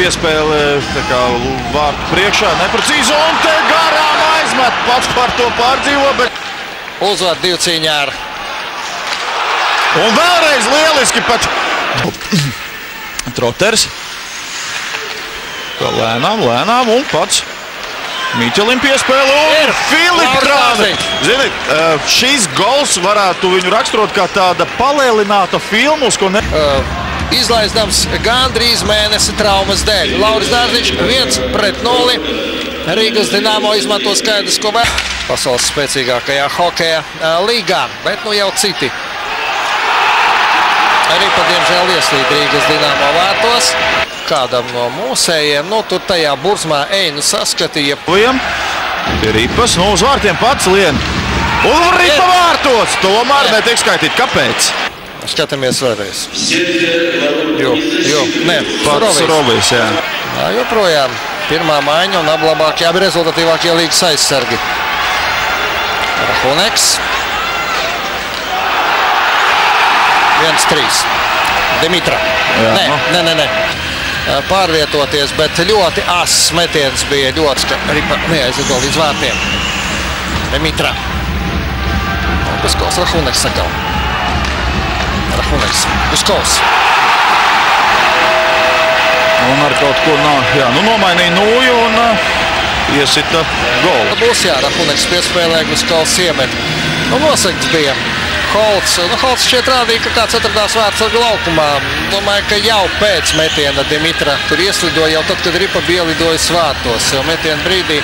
piespēle vārtu priekšā, neprecīzi, un te garām aizmet, pats par to pārdzīvo, bet... Uzvar divu cīņā ar... Un vēlreiz lieliski pat... Troters. Lēnām, un pats Miķelim piespēle, un Filips Krāne. Ziniet, šis gols varētu viņu raksturot kā tāda palielināta filma, uz ko ne... Izlaizdams gandrīz mēnesi traumas dēļ. Lauris Dārziņš 1-0. Rīgas Dinamo izmanto skaidrs, ko vēl pasaules spēcīgākajā hokeja līgā, bet nu jau citi. Arī pat diemžēl ieslīd Rīgas Dinamo vārtos. Kādam no mūsējiem, nu tur tajā burzmā Einu saskatīja. Pie Ripas, nu uz vārtiem pats lien. Un Ripa vārtos, tomēr netiek skaitīt. Kāpēc? Skatāmies vēlreiz. Nē, pats Robijs, jā. Joprojām pirmā maiņa un abi rezultatīvākie līgas aizsargi. Rahuneks. 1-3. Dimitra. Nē. Pārvietoties, bet ļoti ass metiens bija ļoti, ka Ripa neaizlido līdz vārtiem. Dimitra. Puskovs Rahuneks sakal. Rahuneks. Puskovs. Un ar kaut ko nomainīja nūju un iesita golu. Būs Rahuneks piespēlē, Puskovs iemet. Nosegts bija Holts. Holts šķiet rādīja, ka kāds atradās vārtsargu laukumā. Domāju, ka jau pēc metiena Dimitra tur ieslidoja jau tad, kad Ripa bija lidojas vārtos. Jo metiena brīdī